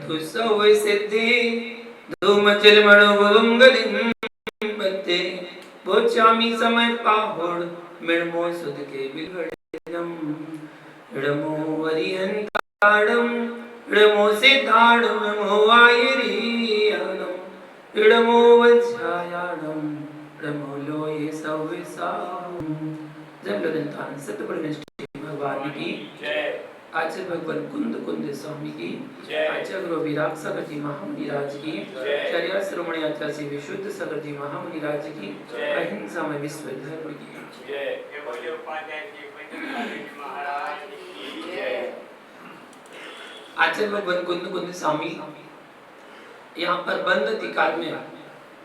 वस्तु सौ सिद्धि धूम चिलमणु भुंगलिं बत्ते बोचामी समय पाहुड़ मिणमो सुध के बिगड़म इड़मो वरिहंताड़म इड़मो सिद्धाड़म इड़मो वायरियाणम इड़मो वज्रायाणम इड़मो लोये सविसाम। जय ललितान सतगुरु भगवान की जय। आचार्य भगवान कुंद कुंद स्वामी की जय। आचार्य गुरु विराग सागर जी महामुनि राज की जय। आचार्य श्रोमणी आचार्य श्री विशुद्ध सागर जी महामुनि राज की जय। अहिंसा में विश्व धर्म की जय। आचार्य भगवान कुंद कुंद स्वामी यहाँ पर बंद अधिकार में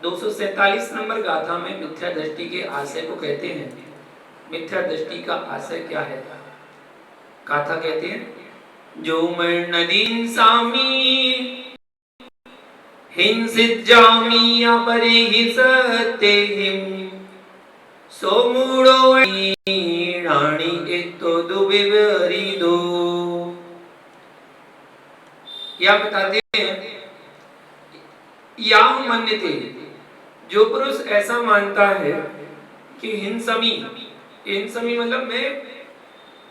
247 नंबर गाथा में मिथ्या दृष्टि के आशय को कहते हैं। मिथ्या दृष्टि का आशय क्या है? गाथा कहते हैं जो मैं नदीन सामी हिंसित जामी अपरे ही सत्य हिम सो मूड़ो रानी इतो दुबिवरी दो। या बताते हैं या मन्यते जो पुरुष ऐसा मानता है कि हिंसमी मतलब मैं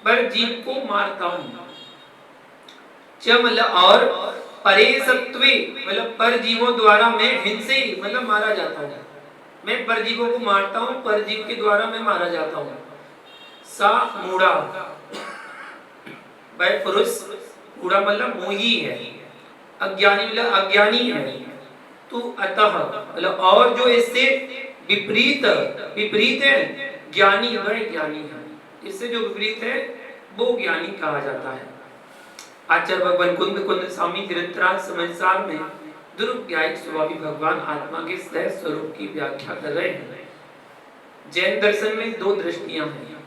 पर जीव को मारता हूं, मतलब और परे सत्वे मतलब पर जीवों द्वारा मैं हिंसे मतलब मारा जाता हूं। मैं पर जीवों को मारता हूं, पर जीव के द्वारा मैं मारा जाता हूं। सा मूढ़ा वह पुरुष, मूढ़ा मतलब मोही है, अज्ञानी मतलब अज्ञानी है। तो अतः मतलब और जो इससे विपरीत है ज्ञानी वह ज्ञानी है। इससे जो विपरीत है वो ज्ञानी कहा जाता है। आचार्य भगवान कुंद कुंद स्वामी चरित्रार्थ समाचार में दुरुपध्यायिक स्वभावी भगवान आत्मा के सह स्वरूप की व्याख्या कर रहे हैं। जैन दर्शन में दो दृष्टियां हैं,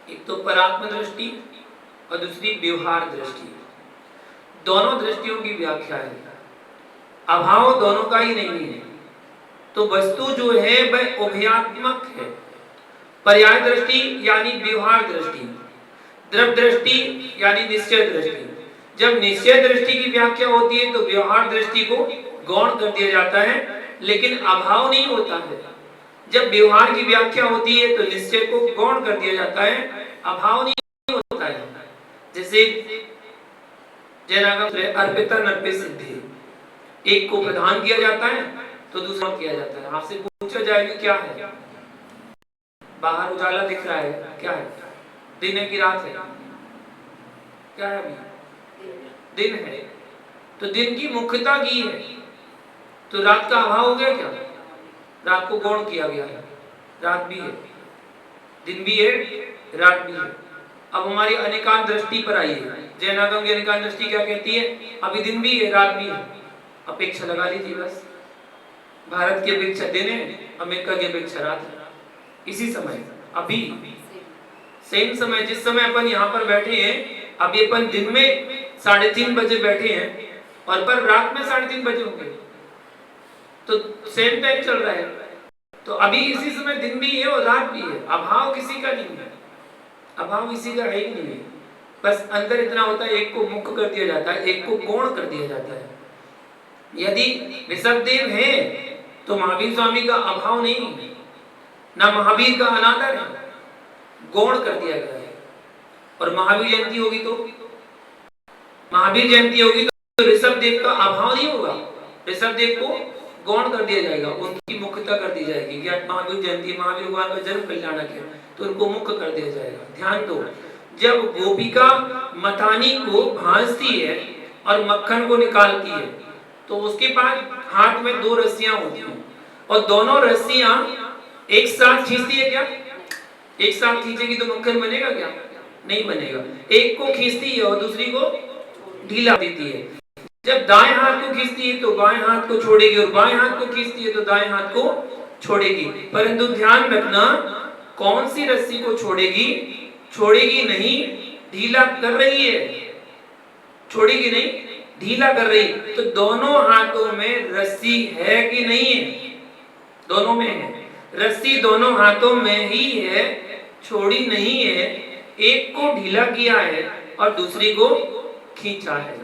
एक तो परात्म दृष्टि और दूसरी व्यवहार दृष्टि। दोनों दृष्टियों की व्याख्या है। अभाव दोनों का ही नहीं है, तो वस्तु जो है वह उभयात्मक है। पर्याय दृष्टि यानी व्यवहार दृष्टि, द्रव दृष्टि यानी निश्चय दृष्टि। जब निश्चय दृष्टि की व्याख्या होती है तो व्यवहार दृष्टि को गौण कर दिया जाता है, लेकिन अभाव नहीं होता है। जब व्यवहार की व्याख्या होती है तो निश्चय को गौण कर दिया जाता है, अभाव नहीं होता है। जैसे जैनागम अर्पिता नर्पे सिद्धि, एक को प्रदान किया जाता है तो दूसरा किया जाता है। आपसे पूछा जाएगा क्या है? बाहर उजाला दिख रहा है, क्या है? दिन है कि रात है? क्या है? अभी दिन है, तो दिन की मुख्यता की है, तो रात का अभाव हो गया क्या? रात को गौण किया गया है, रात भी है, दिन भी है, रात भी है। अब हमारी अनेकांत दृष्टि पर आई है। जैनागम की अनेकांत दृष्टि क्या कहती है? अभी दिन भी है, रात भी है। अपेक्षा लगा लीजिए बस। भारत की अपेक्षा दिन है, अमेरिका की अपेक्षा रात है। इसी समय अभी सेम समय जिस समय अपन यहाँ पर बैठे हैं, अभी अपन दिन में 3:30 बजे बैठे हैं और पर रात में 3:30 बजे होंगे, तो सेम टाइम चल रहा है। तो अभी इसी समय दिन भी है और रात भी है। अभाव किसी का नहीं है, अभाव किसी का है ही नहीं है। बस अंदर इतना होता है, एक को मुख्य कर दिया जाता है, एक को गौण कर दिया जाता है। यदि ऋषभदेव है तो महावीर स्वामी का अभाव नहीं है, ना महावीर का अनादर है, गौण कर दिया गया है। और महावीर जयंती होगी तो ऋषभदेव का अभाव नहीं होगा, ऋषभदेव को गौण कर दिया जाएगा, उनकी मुख्यता कर दी जाएगी। क्या महावीर जयंती, महावीर भगवान का जन्म कल्याणक है, तो उनको मुख्य कर दिया जाएगा। ध्यान दो, जब गोपिका मथानी को भांजती है और मक्खन को निकालती है तो उसके पास हाथ में 2 रस्सियां होती हैं और दोनों रस्सियां एक साथ खींचती है। क्या एक साथ खींचेगी तो मक्खन बनेगा क्या? नहीं बनेगा। एक को खींचती है और दूसरी को ढीला देती है। जब दाएं हाथ को खींचती है तो बाएं हाथ को छोड़ेगी और बाएं हाथ को खींचती है तो दाएं हाथ को छोड़ेगी। परंतु ध्यान रखना, कौन सी रस्सी को छोड़ेगी? छोड़ेगी नहीं, ढीला कर रही है। छोड़ेगी नहीं, ढीला कर रही। तो दोनों हाथों में रस्सी है कि नहीं है? दोनों में है। रस्सी दोनों हाथों में ही है, छोड़ी नहीं है। एक को ढीला किया है और दूसरी को खींचा है।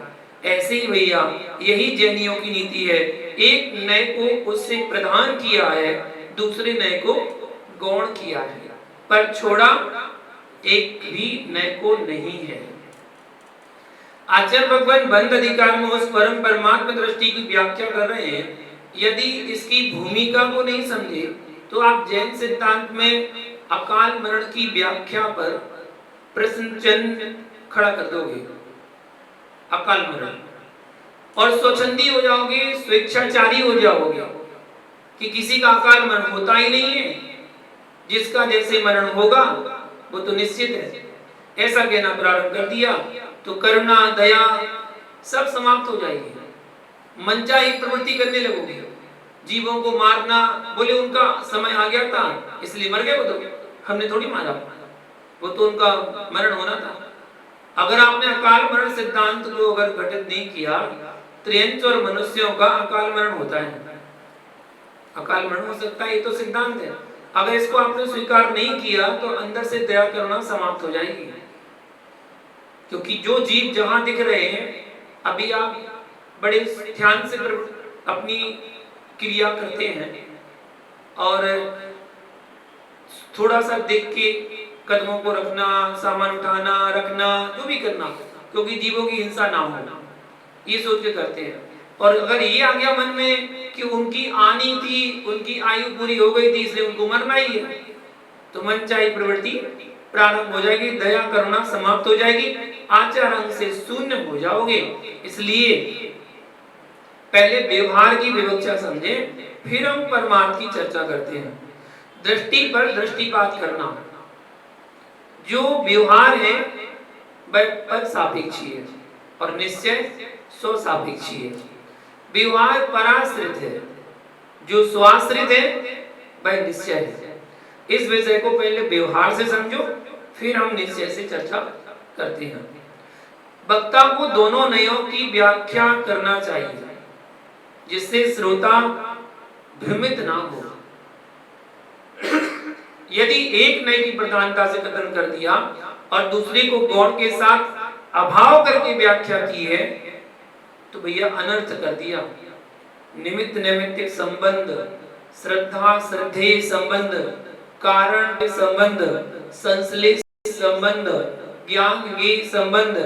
ऐसे ही भैया यही जैनियों की नीति है, एक नए को उससे प्रदान किया है, दूसरे नए को गौण किया है, पर छोड़ा एक भी नए को नहीं है। आचार्य भगवान बंद अधिकार में उस परम परमात्मा दृष्टि की व्याख्या कर रहे हैं। यदि इसकी भूमिका को नहीं समझे तो आप जैन सिद्धांत में अकाल मरण की व्याख्या पर प्रश्न चिन्ह खड़ा कर दोगे। अकाल मरण और स्वच्छंदी हो जाओगे, स्वेच्छाचारी हो जाओगे कि किसी का अकाल मरण होता ही नहीं है, जिसका जैसे मरण होगा वो तो निश्चित है, ऐसा कहना प्रारंभ कर दिया तो करुणा दया सब समाप्त हो जाएगी। मनचाही प्रवृत्ति करने लगोगे, जीवों को मारना, बोले उनका समय आ गया था इसलिए मर गए, वो तो हमने थोड़ी मारा, वो तो उनका मरण होना था। अगर आपने अकाल मरण सिद्धांत को अगर घटित नहीं किया, त्रियंच और मनुष्यों का अकाल मरण होता है, अकाल मरण हो सकता है, ये तो सिद्धांत है। अगर इसको आपने स्वीकार नहीं किया तो अंदर से दया करना समाप्त हो जाएगी, क्योंकि जो जीव जहां दिख रहे हैं, अभी आप बड़े ध्यान से अपनी क्रिया करते हैं और थोड़ा सा देख के कदमों को रखना, सामान उठाना, रखना, जो भी करना, क्योंकि जीवों की हिंसा ना हो, ये सोच के करते हैं। और अगर ये आ गया मन में कि उनकी आनी थी, उनकी आयु पूरी हो गई थी इसलिए उनको मरना ही है, तो मनचाही प्रवृत्ति प्रारंभ हो जाएगी, दया करना समाप्त हो जाएगी, आचार अंग से शून्य हो जाओगे। इसलिए पहले व्यवहार की विवक्षा समझे, फिर हम परमार्थ की चर्चा करते हैं। दृष्टि पर दृष्टिपात करना, जो व्यवहार है वह पद सापेक्षी है और निश्चय स्व सापेक्षी है। व्यवहार पराश्रित है, जो स्वाश्रित है वह निश्चय है। इस विषय को पहले व्यवहार से समझो, फिर हम निश्चय से चर्चा करते हैं। वक्ता को दोनों नयों की व्याख्या करना चाहिए, जिससे श्रोता भ्रमित ना हो। यदि एक नए की प्रधानता से कथन कर दिया और दूसरे को गौण के साथ अभाव करके व्याख्या की है तो भैया अनर्थ कर दिया। निमित्त नैमित्तिक संबंध, श्रद्धा श्रद्धेय संबंध, कारण संबंध, संश्लेष संबंध, ज्ञान ज्ञेय संबंध,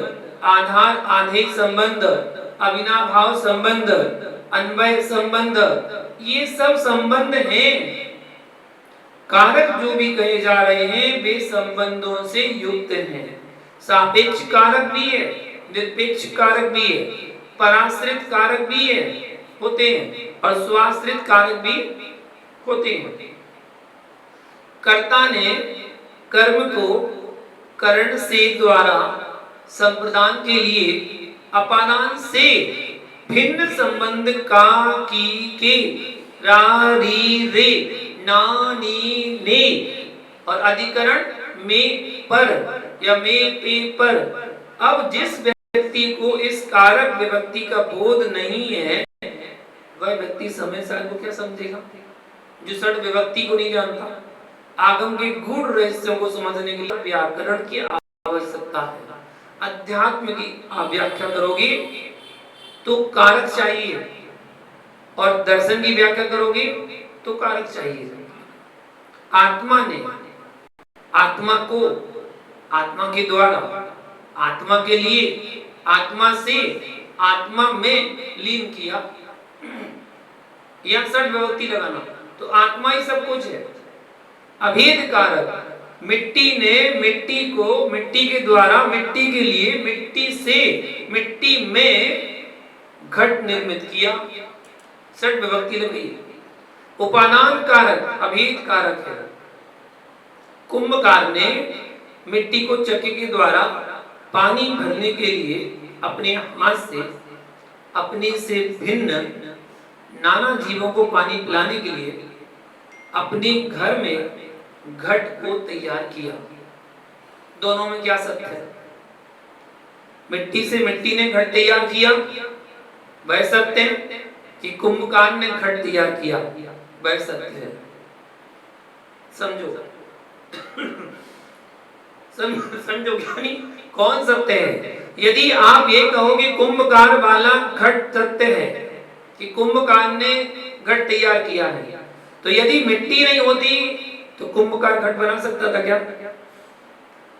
आधार आधेय संबंध, अविनाभाव संबंध, अन्वय संबंध, ये सब संबंध हैं। कारक जो भी कहे जा रहे हैं वे संबंधों से युक्त हैं। सापेक्ष कारक भी है, निरपेक्ष कारक भी है, पराश्रित कारक भी है, होते हैं, और स्वाश्रित कारक भी होते हैं। कर्ता ने कर्म को करण से द्वारा संप्रदान के लिए अपादान से भिन्न संबंध का की के रा री रे ना नी ने और अधिकरण में पर या में पे पर। अब जिस व्यक्ति को इस कारक विभक्ति का बोध नहीं है वह व्यक्ति समय साल को क्या समझेगा? जो षड विभक्ति को नहीं जानता, आगम के गूढ़ रहस्यों को समझने के लिए व्याकरण की आवश्यकता है। अध्यात्म की व्याख्या करोगे तो कारक चाहिए, और दर्शन की व्याख्या करोगे तो कारक चाहिए। आत्मा ने आत्मा को आत्मा के द्वारा, आत्मा के लिए, आत्मा से आत्मा में लीन किया, यह षड विभक्ति लगाना, तो आत्मा ही सब कुछ है। अभेद कारक, मिट्टी ने मिट्टी को मिट्टी के द्वारा, मिट्टी के लिए, मिट्टी से मिट्टी में घट निर्मित किया, षड विभक्ति लगी। उपादान कारक अभेद कारक है। कुंभकार ने मिट्टी को चक्की के द्वारा पानी भरने के लिए अपने हाथ से अपने से भिन्न नाना जीवों को पानी पिलाने के लिए अपने घर में घट को तैयार किया। दोनों में क्या सत्य है? मिट्टी से मिट्टी ने घट तैयार किया वह सत्य है कि कुंभकार ने घट तैयार किया वह सत्य है? समझो। समझो ज्ञानी कौन सत्य है? यदि आप ये कहोगे कुंभकार वाला घट सत्य है कि कुंभकार ने घट तैयार किया है, तो यदि मिट्टी नहीं होती तो कुंभकार घट बना सकता था क्या?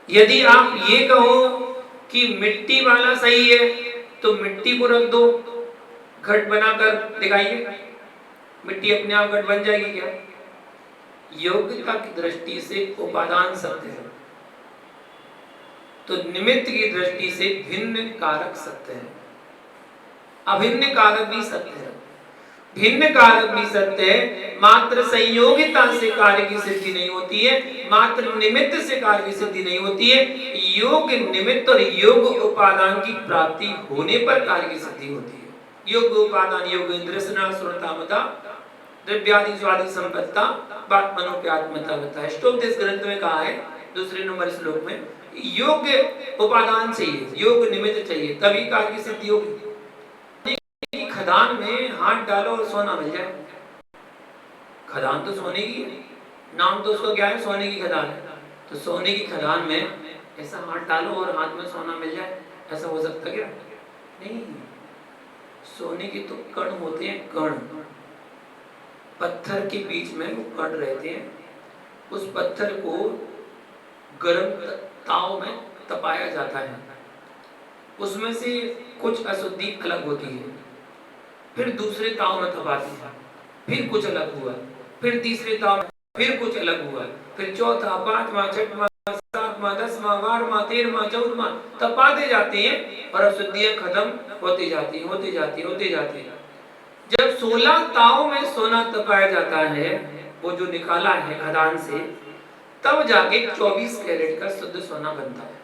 यदि आप ये कहो कि मिट्टी वाला सही है तो मिट्टी को रख दो, घट बनाकर दिखाइए, मिट्टी अपने आप घट बन जाएगी क्या? योग्यता की दृष्टि से उपादान सत्य है, तो निमित्त की दृष्टि से भिन्न कारक सत्य है, अभिन्न कारक भी सत्य है, भिन्न कारक भी सत्य है। मात्र संयोगिता से कार्य की सिद्धि नहीं होती है, मात्र निमित्त से कार्य की सिद्धि नहीं होती है। योग निमित्त और योग उपादान की प्राप्ति होने पर कार्य की सिद्धि होती है। योग उपादान योग इंद्रियसना सुरता मता द्रव्यादि स्वादि संपत्ता बात मनोप्यात्मता बताया। श्लोक ग्रंथ में कहा है दूसरे नंबर श्लोक में, योग्य उपादान चाहिए, योग निमित्त चाहिए, तभी कार्य की सिद्धि होगी। खदान में हाथ डालो और सोना मिल जाए, खदान तो सोने की है, नाम तो उसका क्या है, सोने की खदान है, तो सोने की खदान में ऐसा हाथ डालो और हाथ में सोना मिल जाए, ऐसा हो सकता क्या? नहीं, सोने के तो कण होते हैं, कण पत्थर के बीच में वो कण रहते हैं, उस पत्थर को गर्म ताव में तपाया जाता है, उसमें से कुछ अशुद्धि अलग होती है, फिर दूसरे ताव में तपाते हैं, फिर कुछ अलग हुआ, फिर तीसरे ताव में फिर कुछ अलग हुआ, फिर चौथा पांचवा छठवां सातवां दसवां बारहवां तेरहवां चौदहवां तपाते जाते हैं और अशुद्धियां खत्म होती जाती हैं, होती जाती हैं, होती जाती हैं। जब 16 ताव में सोना तपाया जाता है, वो जो निकाला है खदान से, तब जाके 24 कैरेट का शुद्ध सोना बनता है।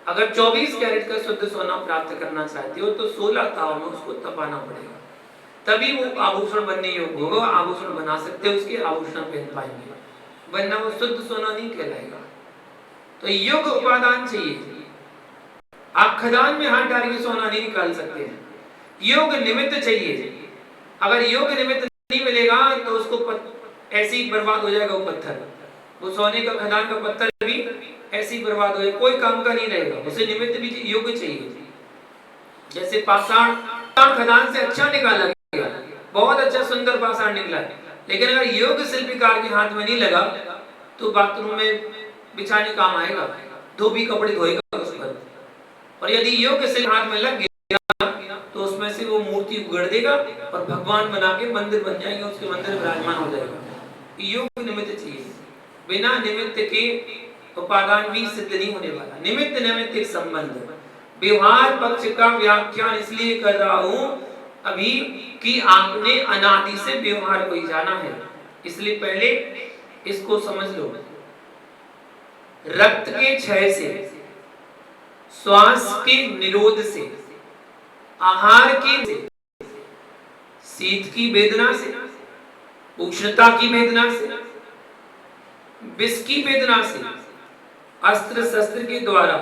अगर 24 कैरेट का शुद्ध सोना प्राप्त करना चाहते हो तो 16 ताव में उसको तपाना पड़ेगा, तभी वो आभूषण बनने योग्य होगा। आभूषण बना सकते हो, उसके आभूषण पहन पाएंगे, वरना वो शुद्ध सोना नहीं कहलाएगा। तो योग उपादान चाहिए, आप खदान में हाथ डाल के सोना नहीं निकाल सकते हैं, योग निमित्त चाहिए। अगर योग निमित्त नहीं मिलेगा तो उसको ऐसे ही बर्बाद हो जाएगा, वो पत्थर, वो सोने का खदान का पत्थर भी ऐसे ही बर्बाद हो जाएगा, कोई काम का नहीं रहेगा, उसे निमित्त भी योग चाहिए। जैसे पाषाण खदान से अच्छा निकाला गया, बहुत अच्छा सुंदर पाषाण निकला है, लेकिन अगर योग शिल्पकार के हाथ में नहीं लगा तो बाथरूम में बिछाने काम आएगा, धोबी कपड़े धोएगा उस पर। और यदि योग शिल्प हाथ में लग गया तो उसमें से वो मूर्ति उगड़ देगा और भगवान बना के मंदिर बन जाएंगे, उसके मंदिर विराजमान हो जाएगा। योग निमित्त चाहिए, बिना निमित्त के उपादान भी सिद्ध नहीं होने वाला। निमित्त निमित्त एक संबंध, व्यवहार पक्ष का व्याख्यान इसलिए कर रहा हूं अभी कि आपने अनादि से व्यवहार को ही जाना है, इसलिए पहले इसको समझ लो। रक्त के क्षय से, श्वास के निरोध से, आहार की शीत की वेदना से, उष्णता की वेदना से, विष की वेदना से, अस्त्र शस्त्र के द्वारा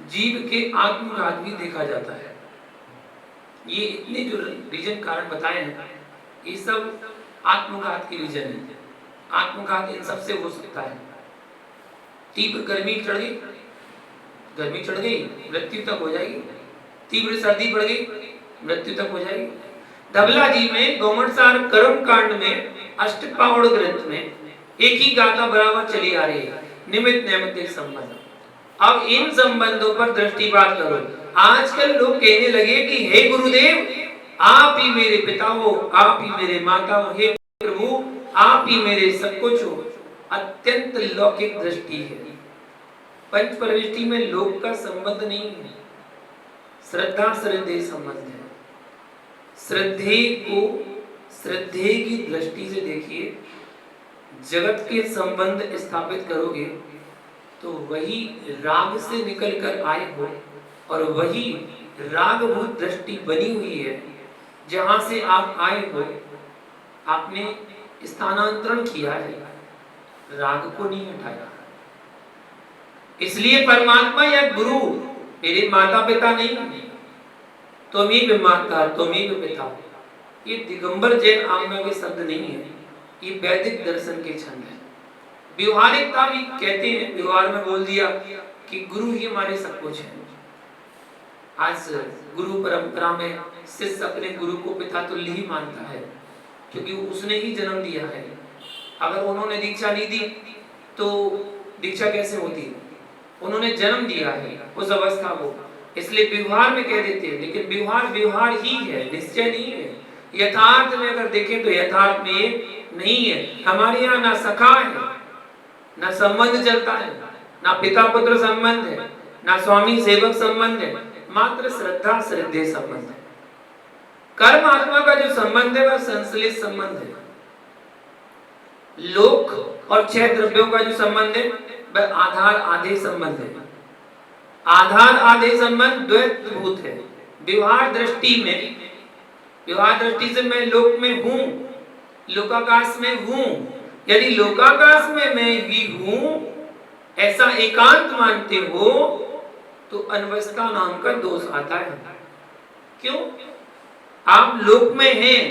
जीव के आत्मघात भी देखा जाता है। ये इतने जो रीजन कारण बताए हैं, ये सब आत्मघात के रीजन है। आत्मघात इन सबसे हो सकता है। तीव्र गर्मी चढ़ गई, गर्मी चढ़ गई, मृत्यु तक हो जाएगी। तीव्र सर्दी पड़ गई, मृत्यु तक हो जाएगी। धबला जी में गौमटसार कर्म कांड में अष्टपावड़ ग्रंथ में एक ही गाथा बराबर चली आ रही है, निमित्त नैमित्तिक संबंध। अब इन संबंधों पर दृष्टिपात करो। आजकल लोग कहने लगे कि हे गुरुदेव, आप ही मेरे पिता हो, आप ही मेरे माता हो, हे प्रभु आप ही मेरे सब कुछ हो। अत्यंत लौकिक दृष्टि है। पंच प्रविष्टि में लोक का संबंध नहीं है, श्रद्धा श्रद्धेय संबंध है। श्रद्धेय को श्रद्धेय की दृष्टि से देखिए, जगत के संबंध स्थापित करोगे तो वही राग से निकल कर आए हो और वही रागभूत दृष्टि बनी हुई है। जहां से आप आए हो आपने स्थानांतरण किया है, राग को नहीं हटाया। इसलिए परमात्मा या गुरु मेरे माता पिता नहीं, त्वमेव माता त्वमेव पिता, ये दिगंबर जैन आज्ञा के शब्द नहीं है, ये वैदिक दर्शन के छंद है। व्यवहारिकता भी कहते हैं, व्यवहार में बोल दिया कि गुरु ही हमारे सब कुछ है। आज गुरु परंपरा में शिष्य अपने गुरु को पिता तुल्य ही मानता है, क्योंकि उसने ही जन्म दिया है। अगर उन्होंने दीक्षा नहीं दी तो दीक्षा कैसे होती? उन्होंने जन्म दिया है उस अवस्था को, इसलिए व्यवहार में कह देते हैं, लेकिन व्यवहार व्यवहार ही है, निश्चय नहीं है। यथार्थ में अगर देखें तो यथार्थ में नहीं है। हमारे यहाँ ना सखा है, ना संबंध चलता है, ना पिता पुत्र संबंध है, ना स्वामी सेवक संबंध है, मात्र श्रद्धा श्रद्धेय संबंध है। कर्म आत्मा का जो संबंध है वह संश्लिष्ट संबंध है। लोक और छह द्रव्यों का जो संबंध है वह आधार आधे संबंध है। आधार आधे संबंध द्वैतभूत है। व्यवहार दृष्टि में, व्यवहार दृष्टि से मैं लोक में हूं, लोकाकाश में हूं। यदि लोकाकाश में मैं ही हूं ऐसा एकांत मानते हो तो अनवस्था नाम का दोष आता है। क्यों? आप लोक में हैं,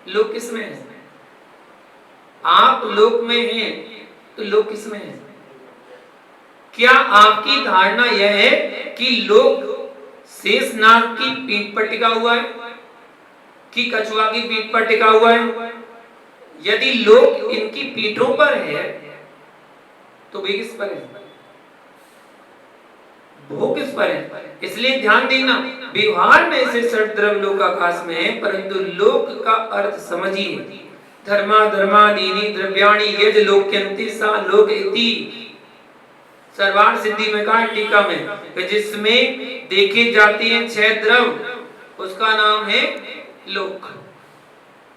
लोक किसमें है? आप लोक में हैं तो लोक किसमें है? क्या आपकी धारणा यह है कि लोक शेषनाग की पीठ पर टिका हुआ है कि कछुआ की पीठ पर टिका हुआ है? यदि लोक इनकी पीठों पर है तो वे किस पर है? वो किस पर है? इसलिए ध्यान देना, व्यवहार में से षट द्रव्य लोकाकाश में है, परंतु लोक का अर्थ समझिए। धर्मा धर्मादीनि द्रव्याणि यज लोक्यन्ति सा लोक इति। सर्वार्थ सिद्धि में कहा टीका में कि जिसमें देखे जाते हैं छह द्रव्य उसका नाम है लोक।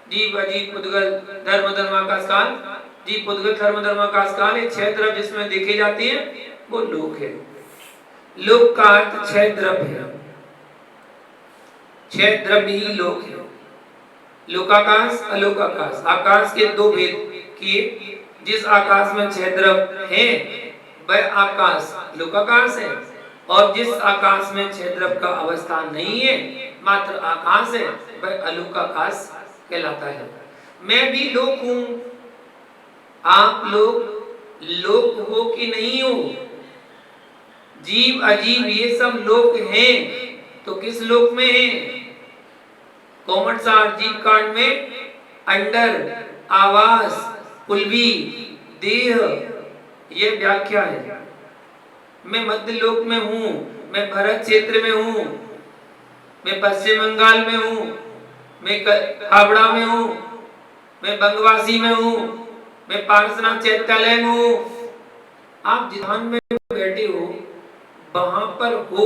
जीव अजीव पुद्गल धर्म धर्माकाश काल, जीव पुद्गल धर्म धर्माकाश काल, ये छह द्रव्य जिसमें देखे जाते हैं वो लोक है। लोक का अर्थ छह द्रव्य है, छह द्रव्य ही लोक है। लोकाकाश अलोकाकाश, आकाश के दो भेद किए। जिस आकाश में छह द्रव्य हैं वह आकाश लोकाकाश है, और जिस आकाश में छह द्रव्य का अवस्था नहीं है मात्र आकाश है वह अलोकाकाश कहलाता है। मैं भी लोक हूं, आप लोग लोक हो कि नहीं हो? जीव अजीव ये सब लोक हैं, तो किस लोक में हैं? कोमटसार जीव कांड में अंडर, आवास, पुलवी, देह, ये व्याख्या है। मैं मध्य लोक में हूं, मैं भरत क्षेत्र में हूं, मैं पश्चिम बंगाल में हूं, मैं हावड़ा में हूं, मैं बंगवासी में हूं, मैं पारसनाथ चैत्यालय में हूं। आप जिधान में बैठे हो वहां पर हो,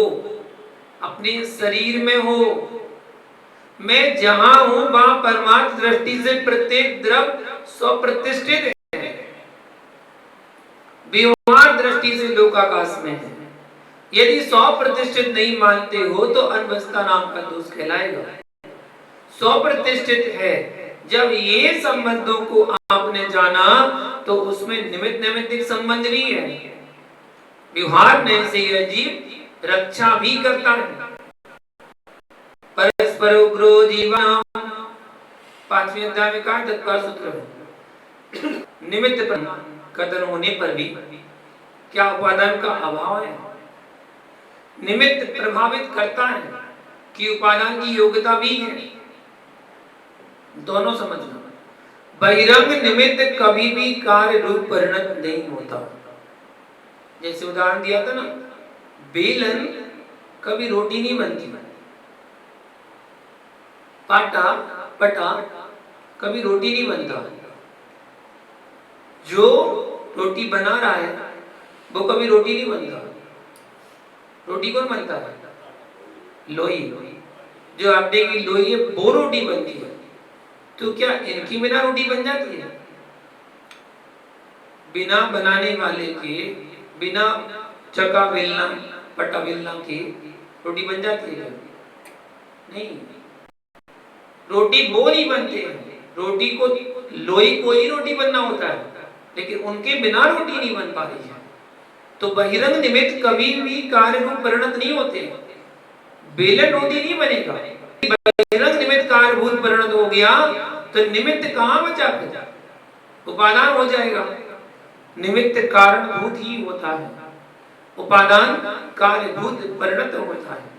अपने शरीर में हो। मैं जहां हूं वहां परमार्थ दृष्टि से प्रत्येक द्रव्य स्वप्रतिष्ठित है, व्यवहार दृष्टि से लोकाकाश में है। यदि स्वप्रतिष्ठित नहीं मानते हो तो अनवस्था नाम का दोष कहलाएगा। स्वप्रतिष्ठित है, जब ये संबंधों को आपने जाना तो उसमें निमित्त नैमित्तिक संबंध भी है। व्यवहार में से यह जीव रक्षा भी करता है। परस्पर उग्रो जीवन, 5वें अध्याय में कहा तत्पर सूत्र है। निमित्त कदर होने पर भी क्या उपादान का अभाव है? निमित्त प्रभावित करता है कि उपादान की योग्यता भी है। दोनों समझना। बहिरंग निमित्त कभी भी कार्य रूप परिणत नहीं होता। जैसे उदाहरण दिया था ना, बेलन कभी रोटी नहीं बनती, पाटा पटा कभी रोटी नहीं बनता। जो रोटी बना रहा है वो कभी रोटी नहीं बनता। रोटी कौन बनता है? लोई। जो आटे की लोई है वो रोटी बनती है। तो क्या इनकी बिना रोटी बन जाती है? बिना बनाने वाले के, बिना चका बेलना पटा बेलना के रोटी बन जाती है? नहीं, रोटी वो नहीं बनते हैं। रोटी को, लोई को ही रोटी बनना होता है, लेकिन उनके बिना रोटी नहीं बन पा रही है। तो बहिरंग निमित्त कभी भी कार्य रूप परिणत नहीं होते। बेलन रोटी नहीं बनेगा। बहिरंग निमित्त कार्यभूत परिणत हो गया तो निमित्त कहां बचा? उपादान हो जाएगा। निमित्त कारणभूत ही होता है, उपादान कार्यभूत परिणत होता है।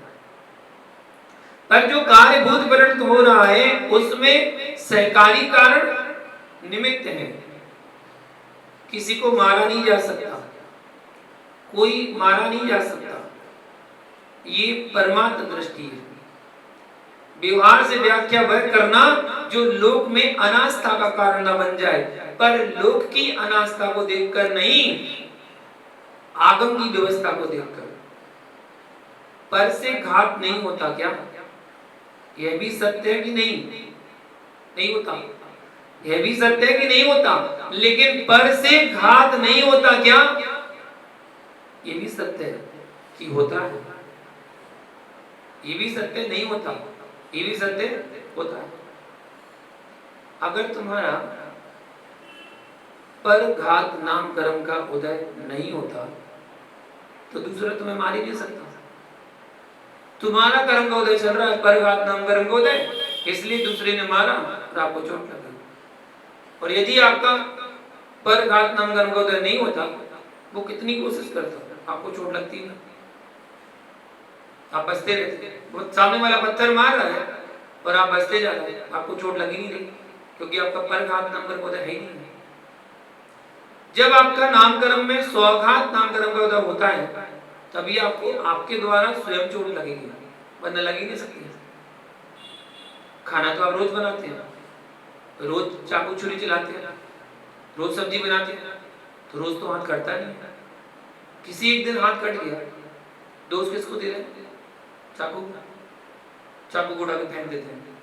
पर जो कार्यभूत परिणत हो रहा है उसमें सहकारी कारण निमित्त है। किसी को मारा नहीं जा सकता, कोई मारा नहीं जा सकता, ये परमात्म दृष्टि है। व्यवहार से व्याख्या वह करना जो लोक में अनास्था का कारण न बन जाए, पर लोक की अनास्था को देखकर नहीं, आगम की व्यवस्था को देखकर। पर से घात नहीं होता क्या? यह भी सत्य है कि नहीं? नहीं होता। यह भी सत्य है कि नहीं होता। लेकिन पर से घात नहीं होता क्या? यह भी सत्य है कि होता है। ये भी सत्य नहीं होता, ये भी सत्य होता है। अगर तुम्हारा पर घात नाम कर्म का उदय नहीं होता तो दूसरा तुम्हें मार ही नहीं सकता। तुम्हारा कर्म का उदय चल रहा है, पर घात नाम कर्म का उदय, इसलिए दूसरे ने मारा और आपको चोट लग गई। और यदि आपका पर घात नाम कर्म का उदय नहीं होता, वो कितनी कोशिश करता, आपको चोट लगती ना, आप बचते रहते। वो सामने वाला पत्थर मार रहा है और आप बचते जा रहे हैं, आपको चोट लगी नहीं रही, क्योंकि आपका पर घात नाम कर्म का उदय है ही नहीं। जब आपका नामकर्म में स्वघात नामकर्म का उदय होता है तभी आपको आपके द्वारा स्वयं चोट लगेगी, वरना लगी नहीं सकती। खाना तो आप रोज बनाते हैं, रोज चाकू छुरी चलाते हैं, रोज सब्जी बनाते हैं, तो रोज तो हाथ कटता नहीं। किसी एक दिन हाथ कट गया, दोस्त किसको दे रहे हैं? चाकू को उड़ा के फेंक देते हैं,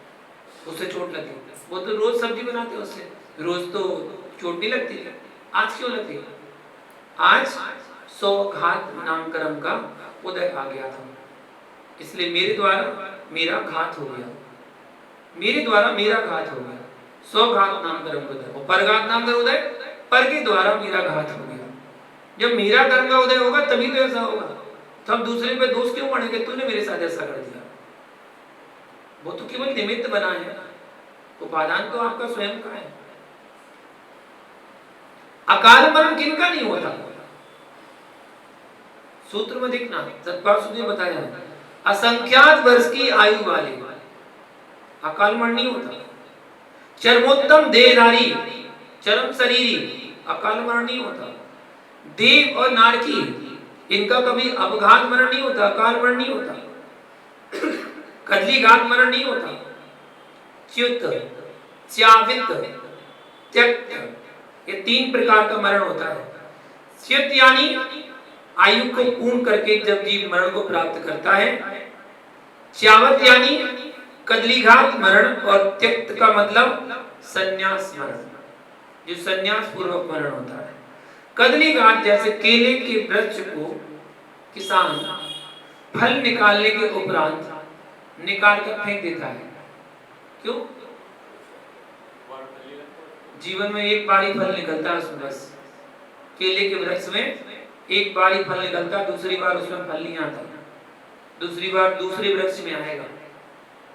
उससे चोट लगी। वो तो रोज सब्जी बनाते हैं, उससे रोज तो चोट नहीं लगती है। आज क्यों लगती? आज स्वघात नामकर्म का उदय आ गया था, इसलिए मेरे द्वारा मेरा घात हो गया, मेरे द्वारा मेरा घात हो गया। स्वघात नामकर्म उदय और परघात नामकर्म उदय, पर के द्वारा मेरा घात हो गया। जब मेरा कर्म का उदय होगा तभी तो ऐसा होगा। तो हम दूसरे पे दोष क्यों पड़ेंगे? तूने मेरे साथ ऐसा कर दिया। वो तो केवल निमित्त बना है, उपादान तो आपका स्वयं का है। अकाल मरण किनका नहीं होता? सूत्र में देखना, सतपाल ने बताया है, असंख्यात वर्ष की आयु वाले अकाल मरण नहीं होता। चरमोत्तम देहधारी, चरम शरीरी, अकाल मरण नहीं होता। देव और नारकी, इनका कभी अपघात मरण नहीं होता, अकाल मरण नहीं होता। कदली घात मरण नहीं होता। च्युत, च्यावित, त्यक्त, ये 3 प्रकार का मरण होता है। च्युत यानी आयु को पूर्ण करके जब जीव मरण को प्राप्त करता है। च्यावत यानी कदलीघात मरण, और त्यक्त का मतलब संन्यास मरण, जो संन्यास पूर्वक मरण होता है। कदलीघात जैसे केले के वृक्ष को किसान फल निकालने के उपरांत निकाल कर फेंक देता है। क्यों? जीवन में एक बार ही फल निकलता है उसमें, बस केले के वृक्ष में एक बार ही फल निकलता है, दूसरी बार उसमें फल नहीं आता, दूसरी बार दूसरे वृक्ष में आएगा।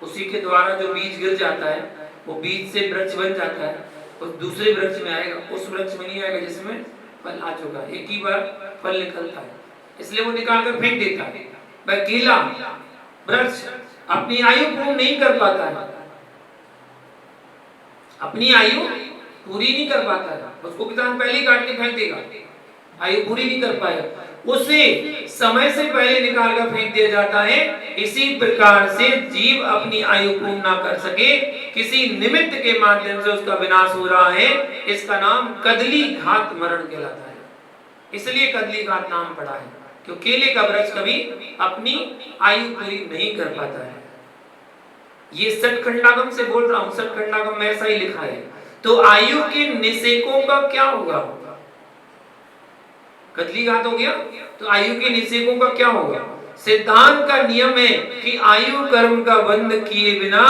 उसी के द्वारा जो बीज गिर जाता है वो बीज से वृक्ष बन जाता है, और दूसरे वृक्ष में आएगा, उस वृक्ष में नहीं आएगा जिसमें फल आ चुका है। एक ही बार फल निकलता है, इसलिए वो निकाल कर फेंक देता है। वह केला वृक्ष अपनी आयु पूर्ण नहीं कर पाता है, अपनी आयु पूरी नहीं कर पाता है, उसको किसान पहले ही काट के फेंक देगा, आयु पूरी नहीं कर पाएगा, उसे समय से पहले निकाल कर फेंक दिया जाता है। इसी प्रकार से जीव अपनी आयु पूर्ण ना कर सके, किसी निमित्त के माध्यम से उसका विनाश हो रहा है, इसका नाम कदली घात मरण कहलाता है। इसलिए कदली घात नाम पड़ा है, क्योंकि केले का वृक्ष कभी अपनी आयु पूरी नहीं कर पाता है। ये सटखंडागम से बोल रहा हूं, सटखंडागम में ऐसा ही लिखा है। तो आयु के निषेकों का क्या होगा? कदली घात हो गया तो आयु के निषेकों का क्या होगा? सिद्धांत का नियम है कि आयु कर्म का बंध किए बिना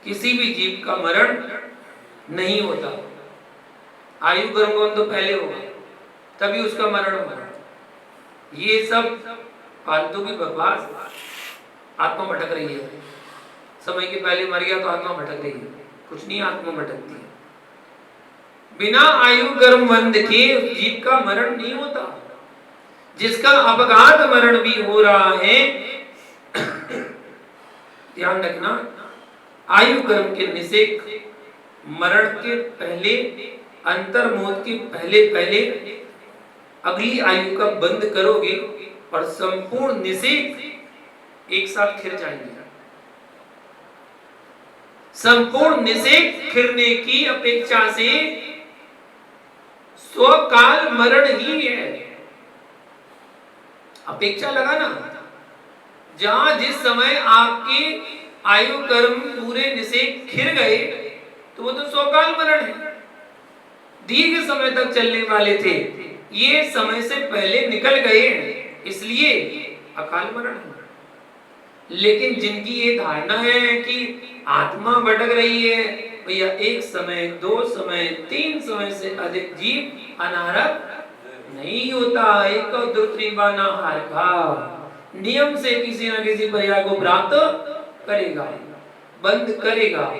किसी भी जीव का मरण नहीं होता। आयु कर्म का बंध तो पहले होगा, तभी उसका मरण होगा। ये सब फालतू की बकवास, आत्मा भटक रही है। समय के पहले मर गया तो आत्मा भटक रही है, कुछ नहीं आत्मा भटकती है। बिना आयु कर्म बंध के जीव का मरण नहीं होता। जिसका अपघात मरण भी हो रहा है, ध्यान रखना, आयु कर्म के निषेध, मरण के पहले, अंतर्मोद के पहले पहले अगली आयु का बंद करोगे और संपूर्ण निषेध एक साथ खिर जाएंगे। संपूर्ण निषेध खिरने की अपेक्षा से स्वकाल मरण ही है। अपेक्षा लगाना, जहां जिस समय आपके आयु कर्म पूरे निषेध खिर गए तो वो तो स्वकाल मरण है, दीर्घ समय तक चलने वाले थे, ये समय से पहले निकल गए, इसलिए अकाल मरण है। लेकिन जिनकी ये धारणा है कि आत्मा भटक रही है, भैया एक समय, दो समय, तीन समय से अधिक जीव अनारत नहीं होता। एक दुर्त्रिबाना हार का नियम से किसी न किसी पर्याय को प्राप्त करेगा, बंद करेगा।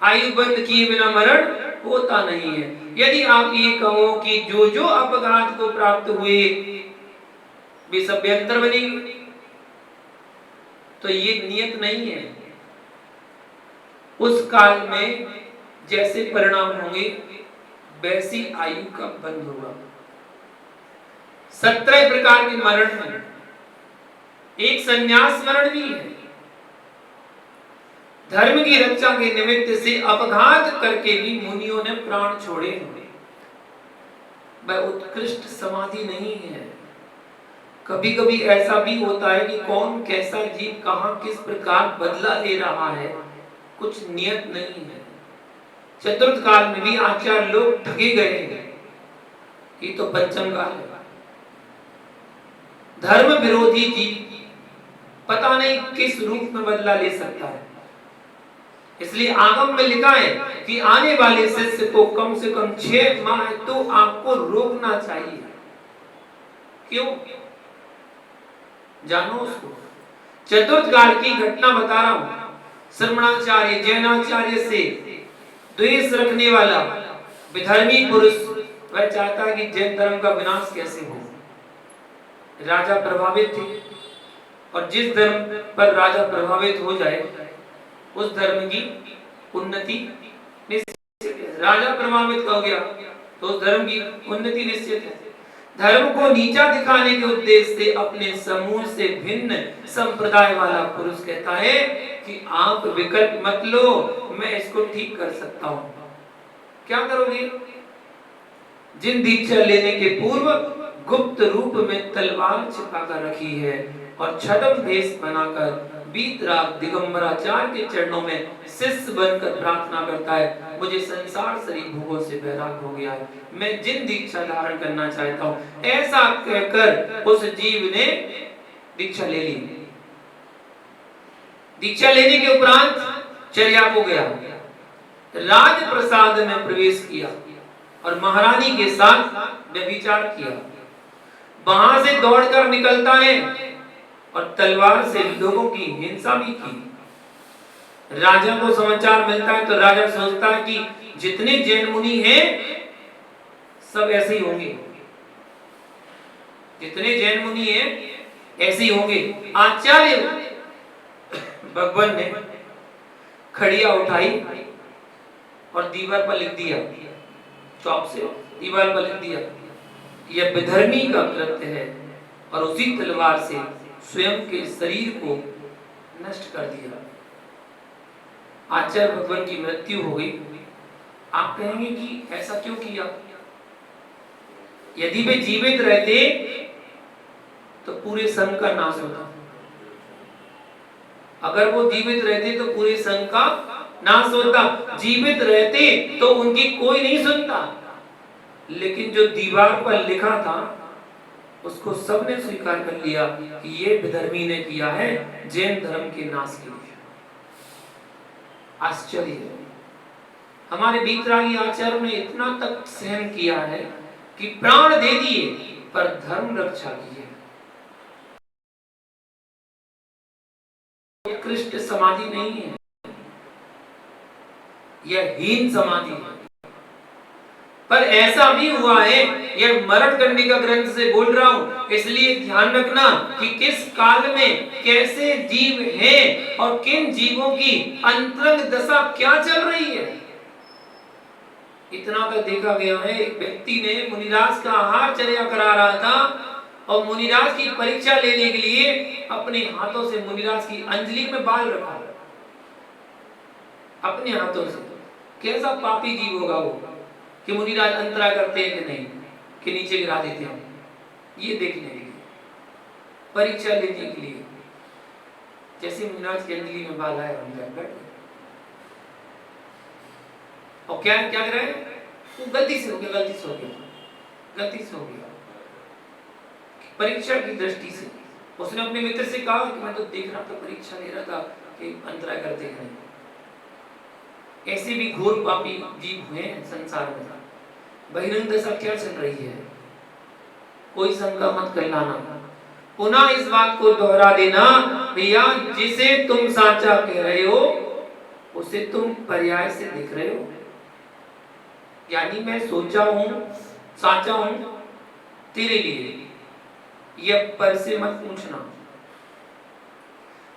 आयु बंद किए बिना मरण होता नहीं है। यदि आप ये कहो कि जो जो अपघात को प्राप्त हुए वे सब व्यंतर बनेंगे, तो ये नियत नहीं है। उस काल में जैसे परिणाम होंगे वैसी आयु का बंद होगा। 17 प्रकार के मरण में एक संन्यास मरण भी है। धर्म की रक्षा के निमित्त से अपघात करके भी मुनियों ने प्राण छोड़े हैं। वह उत्कृष्ट समाधि नहीं है। कभी कभी ऐसा भी होता है कि कौन कैसा जीव कहां किस प्रकार बदला ले रहा है, कुछ नियत नहीं है। चतुर्थ काल में भी आचार्य लोग ठगे गए हैं, ये तो पंचम काल है। धर्म विरोधी जीव पता नहीं किस रूप में बदला ले सकता है। इसलिए आगम में लिखा है कि आने वाले शिष्य को कम से कम 6 माह तो आपको रोकना चाहिए। क्यों? जानो उसको। चतुर्थ काल की घटना बता रहा हूं। श्रमणाचार्य जैनाचार्य से द्वेष रखने वाला विधर्मी पुरुष, वह चाहता है कि जैन धर्म का विनाश कैसे हो। राजा प्रभावित थे, और जिस धर्म पर राजा प्रभावित हो जाए उस धर्म की उन्नति निश्चित है। राजा प्रभावित हो गया तो उस धर्म की उन्नति निश्चित है। धर्म को नीचा दिखाने के उद्देश्य से अपने समूह से भिन्न संप्रदाय वाला पुरुष कहता है कि आप विकल्प मत लो, मैं इसको ठीक कर सकता हूं। क्या करोगे? जिन दीक्षा लेने के पूर्व गुप्त रूप में तलवार छिपाकर रखी है और छद्म भेष बनाकर वीतराग दिगंबराचार्य के चरणों में शिष्य बनकर प्रार्थना करता है, मुझे संसार शरीर भोगों से वैराग हो गया है, मैं जिन दीक्षा धारण करना चाहता हूं, ऐसा कहकर उस जीव ने दीक्षा ले ली। दीक्षा लेने के उपरांत चर्या को गया, राज प्रसाद में प्रवेश किया और महारानी के साथ व्यभिचार किया। वहां से दौड़कर निकलता है और तलवार से लोगों की हिंसा भी की। राजा को समाचार मिलता है तो राजा सोचता है कि जितने जैन मुनि हैं सब ऐसे ही होंगे, जितने जैन मुनि हैं ऐसे ही होंगे। आचार्य भगवान ने खड़िया उठाई और दीवार पर लिख दिया, चौक से दीवार पर लिख दिया, यह विधर्मी का कृत्य है, और उसी तलवार से स्वयं के शरीर को नष्ट कर दिया। आचार्य भगवान की मृत्यु हो गई। आप कहेंगे कि ऐसा क्यों किया? यदि वे जीवित रहते तो पूरे संघ का नाश होता। अगर वो जीवित रहते तो पूरे संघ का नाश होता। जीवित रहते तो उनकी कोई नहीं सुनता, लेकिन जो दीवार पर लिखा था उसको सबने स्वीकार कर लिया कि ये विधर्मी ने किया है जैन धर्म के नाश के लिए। आश्चर्य है। हमारे वीतरागी आचार्य ने इतना तक सहन किया है कि प्राण दे दिए पर धर्म रक्षा की है। उत्कृष्ट समाधि नहीं है, यह हीन समाधि है। पर ऐसा भी हुआ है, यह मरण करने का ग्रंथ से बोल रहा हूं, इसलिए ध्यान रखना कि किस काल में कैसे जीव हैं और किन जीवों की अंतरंग दशा क्या चल रही है। इतना तो देखा गया है, एक व्यक्ति ने मुनिराज का आहारचर्या करा रहा था और मुनिराज की परीक्षा लेने के लिए अपने हाथों से मुनिराज की अंजलि में बाल रखा, अपने हाथों से। कैसा पापी जीव होगा वो कि मुनिराज अंतरा करते हैं कि नहीं, कि नीचे गिरा देते हैं। ये देखने के लिए, परीक्षा लेने के लिए, जैसे मुनिराज की अंजलि में बाल आया बैठ, और क्या क्या कर रहे हैं, वो गलती से हो गया, गलती से हो गया, गलती से हो गया। परीक्षा की दृष्टि से उसने अपने मित्र से कहा कि मैं तो देख रहा था, परीक्षा ले रहा था कि अंतराय करते हैं। ऐसे भी घोर पापी जीव हुए संसार में। बहिरंग दशा क्या चल रही है, कोई शंका मत कहलाना। पुनः इस बात को दोहरा देना, भैया जिसे तुम साचा कह रहे हो उसे तुम पर्याय से दिख रहे हो। यानी मैं सोचा हूं, साचा हूं तेरे लिए, यह पर से मत पूछना।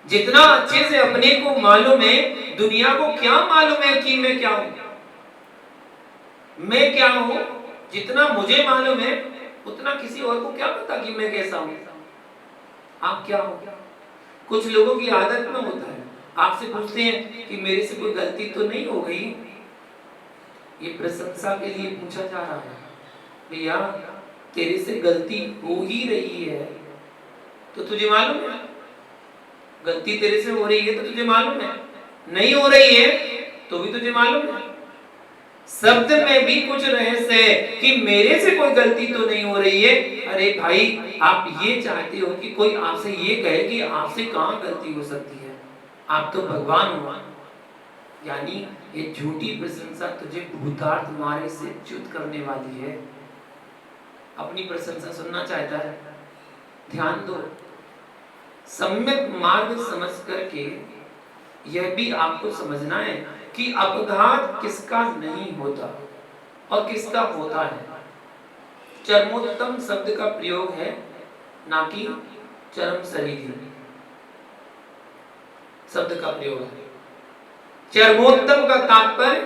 जितना अच्छे से अपने को मालूम है, दुनिया को क्या मालूम है कि मैं क्या हूं, मैं क्या हूं, जितना मुझे मालूम है उतना किसी और को क्या पता कि मैं कैसा हूं, आप क्या हो। कुछ लोगों की आदत में होता है, आपसे पूछते हैं कि मेरे से कोई गलती तो नहीं हो गई, ये प्रशंसा के लिए पूछा जा रहा है। भैया तेरे से गलती हो ही रही है तो तुझे मालूम है, गलती तेरे से हो रही है तो तुझे मालूम है, नहीं हो रही है तो भी तुझे मालूम है। शब्द में भी कुछ रहस्य है कि मेरे से कोई गलती तो नहीं हो रही है। अरे भाई आप ये चाहते हो कि कोई आपसे ये कहे कि आपसे कहां गलती हो सकती है, आप तो भगवान हो। यानी ये झूठी प्रशंसा तुझे भूतार्थ मारे से च्युत करने वाली है। अपनी प्रशंसा सुनना चाहता है, ध्यान दो, सम्यक मार्ग समझ करके यह भी आपको समझना है कि अपघात किसका नहीं होता और किसका होता है। चरमोत्तम शब्द का प्रयोग है, ना कि चरम शरीर शब्द का प्रयोग है। चरमोत्तम का तात्पर्य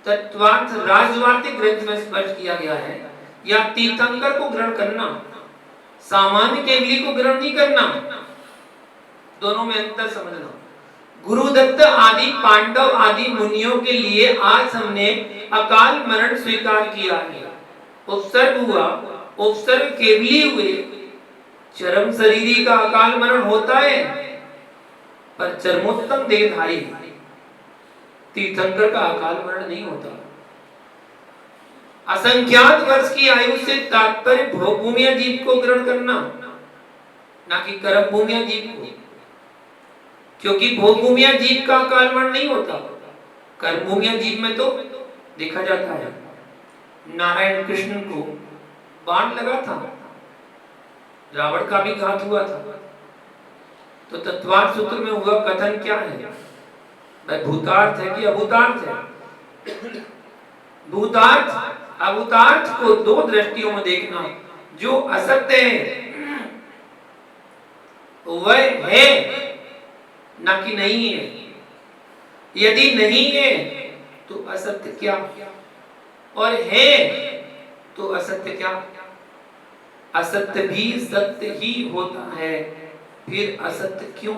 तत्वार्थ राजवार्तिक ग्रंथ में स्पष्ट किया गया है, या तीर्थंकर को ग्रहण करना, सामान्य केवली को ग्रहण नहीं करना। दोनों में अंतर समझना। गुरुदत्त आदि पांडव आदि मुनियों के लिए आज हमने अकाल मरण स्वीकार किया है, उपसर्ग हुआ, उपसर्ग केवली हुए। चरम शरीरी का अकाल मरण होता है, पर चरमोत्तम देहधारी तीर्थंकर का अकाल मरण नहीं होता। असंख्यात वर्ष की आयु से तात्पर्य भोगभूमिया जीव को ग्रहण करना, ना कि कर्म भूमिया जीव को, क्योंकि भोगभूमिया जीव का अकाल मरण नहीं होता। कर्म भूमिया जीव में तो देखा जाता है, नारायण कृष्ण को बाण लगा था, रावण का भी घात हुआ था, तो तत्वार्थ सूत्र में हुआ कथन क्या है, वह भूतार्थ है कि अभूतार्थ है। भूतार्थ अभूतार्थ को दो दृष्टियों में देखना। जो असत्य है वह है, ना कि नहीं है। यदि नहीं है तो असत्य क्या, और है तो असत्य क्या। असत्य भी सत्य ही होता है, फिर असत्य क्यों।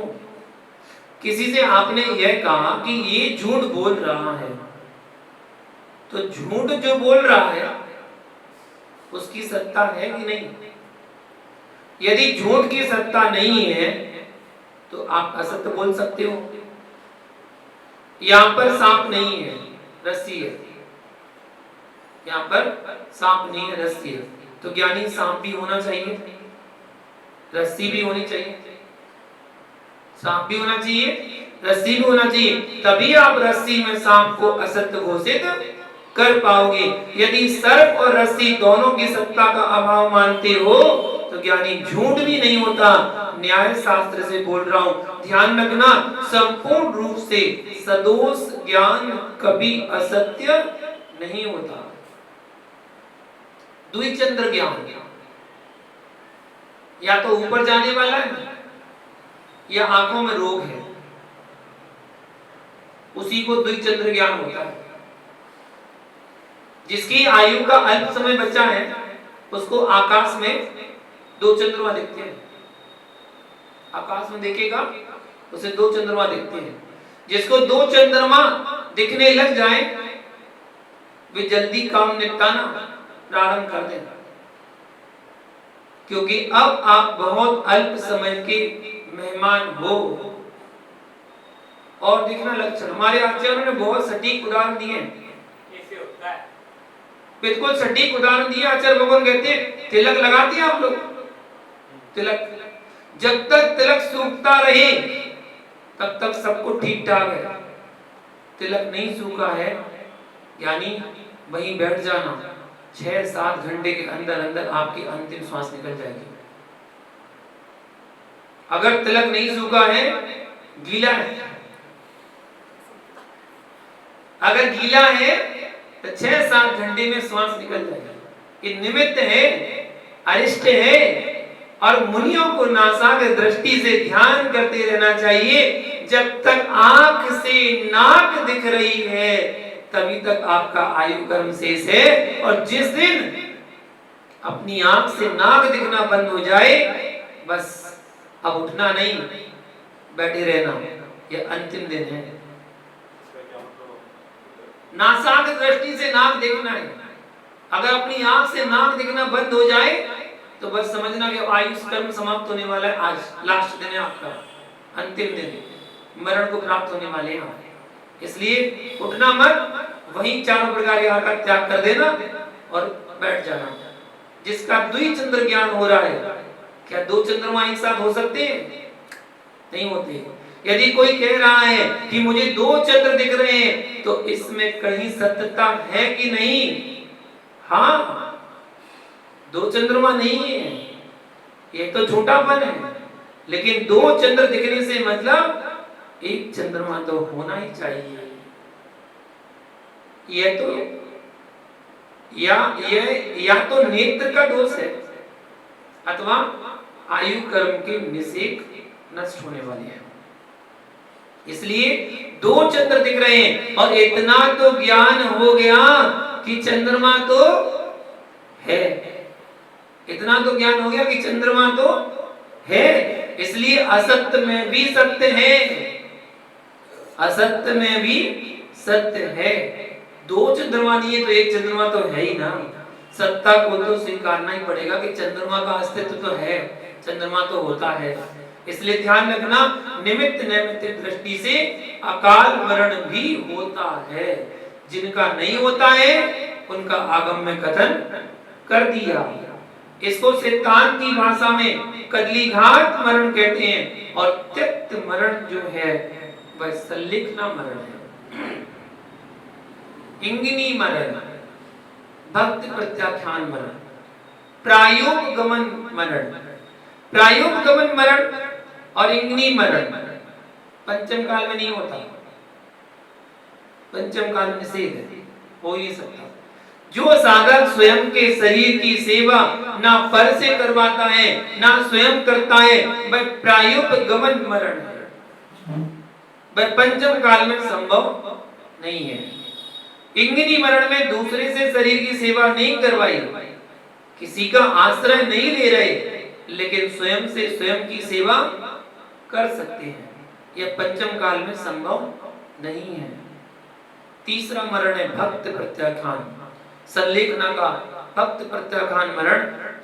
किसी से आपने यह कहा कि ये झूठ बोल रहा है, तो झूठ जो बोल रहा है उसकी सत्ता है कि नहीं। यदि झूठ की सत्ता नहीं है तो आप असत्य बोल सकते हो। यहां पर सांप नहीं है, रस्सी है। यहां पर सांप नहीं है, रस्सी है, तो ज्ञानी सांप भी होना चाहिए, रस्सी भी होनी चाहिए, सांप भी होना चाहिए, रस्सी भी होना चाहिए, तभी आप रस्सी में सांप को असत्य घोषित कर पाओगे। यदि सर्प और रस्सी दोनों की सत्ता का अभाव मानते हो तो ज्ञानी झूठ भी नहीं होता। न्याय शास्त्र से बोल रहा हूं, ध्यान रखना, संपूर्ण रूप से सदोष ज्ञान कभी असत्य नहीं होता। द्विचंद्र ज्ञान, या तो ऊपर जाने वाला है या आंखों में रोग है, उसी को द्विचंद्र ज्ञान होता है। जिसकी आयु का अल्प समय बचा है उसको आकाश में दो चंद्रमा दिखते हैं। आकाश में देखेगा उसे दो चंद्रमा दिखते हैं। जिसको दो चंद्रमा दिखने लग जाए वे जल्दी काम निपटाना प्रारंभ कर देगा, क्योंकि अब आप बहुत अल्प समय के मेहमान हो। और दिखना लक्षण हमारे आचार्यों ने बहुत सटीक उदाहरण दिए हैं। कैसे होता है? बिल्कुल सटीक उदाहरण दिए। आचार्य भगवान कहते हैं तिलक लगाते हैं आप लोग, तिलक जब तक तिलक सूखता रहे तब तक सबको ठीक ठाक है। तिलक नहीं सूखा है यानी वहीं बैठ जाना, 6-7 घंटे के अंदर अंदर आपकी अंतिम श्वास निकल जाएगी। अगर तिलक नहीं सूखा है, गीला है, अगर गीला है तो 6-7 घंटे में श्वास निकल जाएगी। ये निमित्त है, अरिष्ट है। और मुनियों को नासाग्र दृष्टि से ध्यान करते रहना चाहिए। जब तक आंख से नाक दिख रही है तभी तक आपका आयु कर्म शेष है। और जिस दिन अपनी आंख से नाक दिखना बंद हो जाए बस अब उठना नहीं, बैठे रहना, ये अंतिम दिन है। नासाग्र दृष्टि से नाक देखना है। अगर अपनी आंख से नाक दिखना बंद हो जाए तो बस समझना कि आयु कर्म समाप्त होने वाला है। आज लास्ट दिन है आपका, अंतिम दिन, मरण को प्राप्त होने वाले हैं। इसलिए उठना मत, वहीं चारों प्रकार के आहार का त्याग कर देना और बैठ जाना। जिसका द्विचंद्र ज्ञान हो रहा है, क्या दो चंद्रमा एक साथ हो सकते हैं? नहीं होते। यदि कोई कह रहा है कि मुझे दो चंद्र दिख रहे हैं तो इसमें कहीं सत्यता है कि नहीं? हाँ, दो चंद्रमा नहीं है, ये तो छोटापन है। लेकिन दो चंद्र दिखने से मतलब एक चंद्रमा तो होना ही चाहिए। ये तो या तो नेत्र का दोष है अथवा आयु कर्म के निषेक नष्ट होने वाले हैं। इसलिए दो चंद्र दिख रहे हैं और इतना तो ज्ञान हो गया कि चंद्रमा तो है। इतना तो ज्ञान हो गया कि चंद्रमा तो है। इसलिए असत्य में भी सत्य है, असत्य में भी सत्य है। दो चंद्रमा नहीं है तो एक चंद्रमा तो है ही ना। सत्ता को तो स्वीकारना ही पड़ेगा कि चंद्रमा का अस्तित्व तो है, चंद्रमा तो होता है। इसलिए ध्यान रखना, निमित्त नैमित्तिक दृष्टि से अकाल मरण भी होता है। जिनका नहीं होता है उनका आगम में कथन कर दिया। इसको सिद्धांत की भाषा में कदलीघात मरण कहते हैं। और त्यक्त मरण जो है वह सल्लिखना मरण है, इंगिनी मरण, भक्त प्रत्याख्यान मरण, प्रायोपगमन मरण। प्रायोपगमन मरण और इंगिनी मरण पंचम काल में नहीं होता। पंचम काल में निषेध है, हो ही नहीं सकता। जो साधक स्वयं के शरीर की सेवा ना पर से करवाता है ना स्वयं करता है वह प्रायोपगमन मरण है, वह पंचम काल में संभव नहीं है। इंगिनी मरण में दूसरे से शरीर की सेवा नहीं करवाई, किसी का आश्रय नहीं ले रहे, लेकिन स्वयं से स्वयं की सेवा कर सकते हैं। यह पंचम काल में संभव नहीं है। तीसरा मरण है भक्त प्रत्याख्यान, सल्लेखना का भक्त प्रत्याख्यान मरण।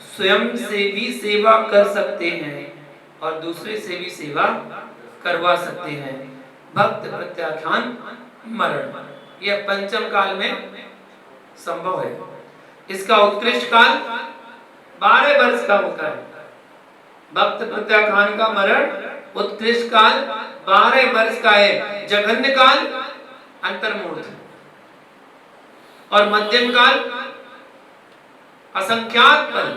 स्वयं से भी सेवा कर सकते हैं और दूसरे से भी सेवा करवा सकते हैं। भक्त प्रत्याख्यान मरण यह पंचम काल में संभव है। इसका उत्कृष्ट काल 12 वर्ष का होता है। भक्त प्रत्याख्यान का मरण उत्कृष्ट काल 12 वर्ष का है। जघन्य काल अंतर्मूर्त और मध्यम काल असंख्यात पल।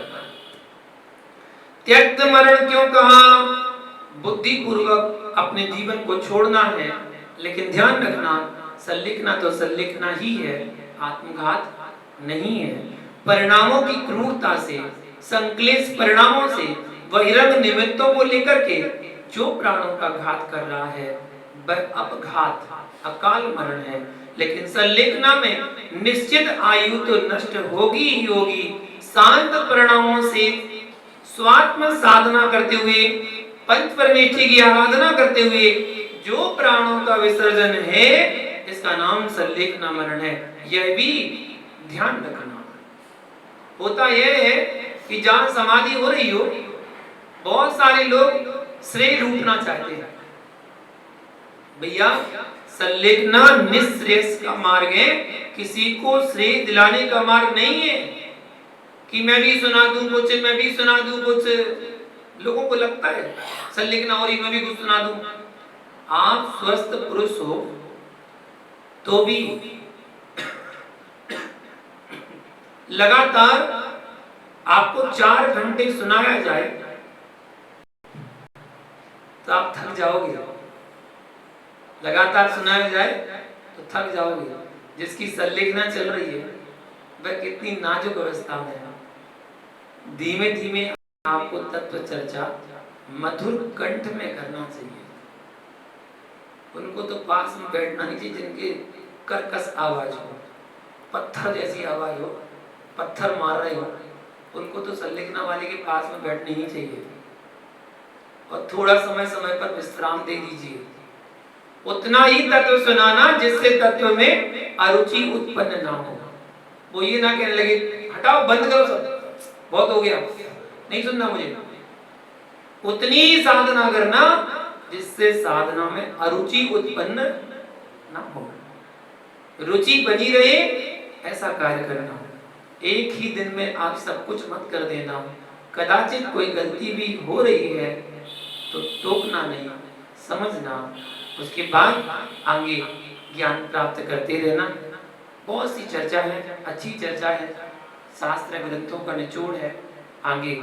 त्यक्त मरण क्यों कहा? बुद्धि पूर्वक अपने जीवन को छोड़ना है, लेकिन ध्यान रखना सल्लिखना तो सल्लिखना ही है, आत्मघात नहीं है। परिणामों की क्रूरता से, संक्लेश परिणामों से, बहिरंग निमित्तों को लेकर के जो प्राणों का घात कर रहा है वह अपघात, अकाल मरण है। लेकिन संलेखना में निश्चित आयु तो नष्ट होगी ही होगी। शांत परिणामों से स्वात्म साधना करते हुए, पंच परमेष्ठी की आराधना करते हुए जो प्राणों का विसर्जन है, इसका नाम संलेखना मरण है। यह भी ध्यान रखना। होता यह है कि जहां समाधि हो रही हो, बहुत सारे लोग श्रेय लूटना चाहते हैं। भैया संलेखना निःश्रेयस का मार्ग है, किसी को श्रेय दिलाने का मार्ग नहीं है कि मैं भी सुना दूं कुछ, मैं भी सुना दूं कुछ। लोगों को लगता है संलेखना हो रही, मैं भी कुछ सुना दूं। आप स्वस्थ पुरुष हो तो भी लगातार आपको 4 घंटे सुनाया जाए तो आप थक जाओगे। लगातार सुनाया जाए तो थक जाओगे। जिसकी संलेखना चल रही है वह कितनी नाजुक अवस्था में है। धीमे धीमे आपको तत्व चर्चा मधुर कंठ में करना चाहिए। उनको तो पास में बैठना नहीं चाहिए जिनके कर्कश आवाज हो, पत्थर जैसी आवाज हो, पत्थर मार रहे हो। उनको तो संलेखना वाले के पास में बैठना ही चाहिए और थोड़ा समय समय पर विश्राम दे दीजिए। उतना ही तत्व सुनाना जिससे तत्व में अरुचि उत्पन्न ना हो। वो ये ना कहने लगे हटाओ बंद करो सब, बहुत हो गया, नहीं सुनना मुझे। उतनी ही साधना करना जिससे साधना में अरुचि उत्पन्न ना हो, रुचि बनी रहे, ऐसा कार्य करना। एक ही दिन में आप सब कुछ मत कर देना। कदाचित कोई गलती भी हो रही है तो टोकना नहीं, समझना, उसके बाद आगे ज्ञान प्राप्त करते रहना। बहुत सी चर्चा है, अच्छी चर्चा है, शास्त्र ग्रंथों का निचोड़ है। आगे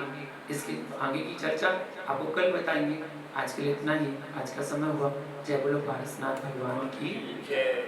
इसकी आगे की चर्चा आपको कल बताएंगे। आज के लिए इतना ही। आज का समय हुआ। जय बोलो पारसनाथ भगवान की जय।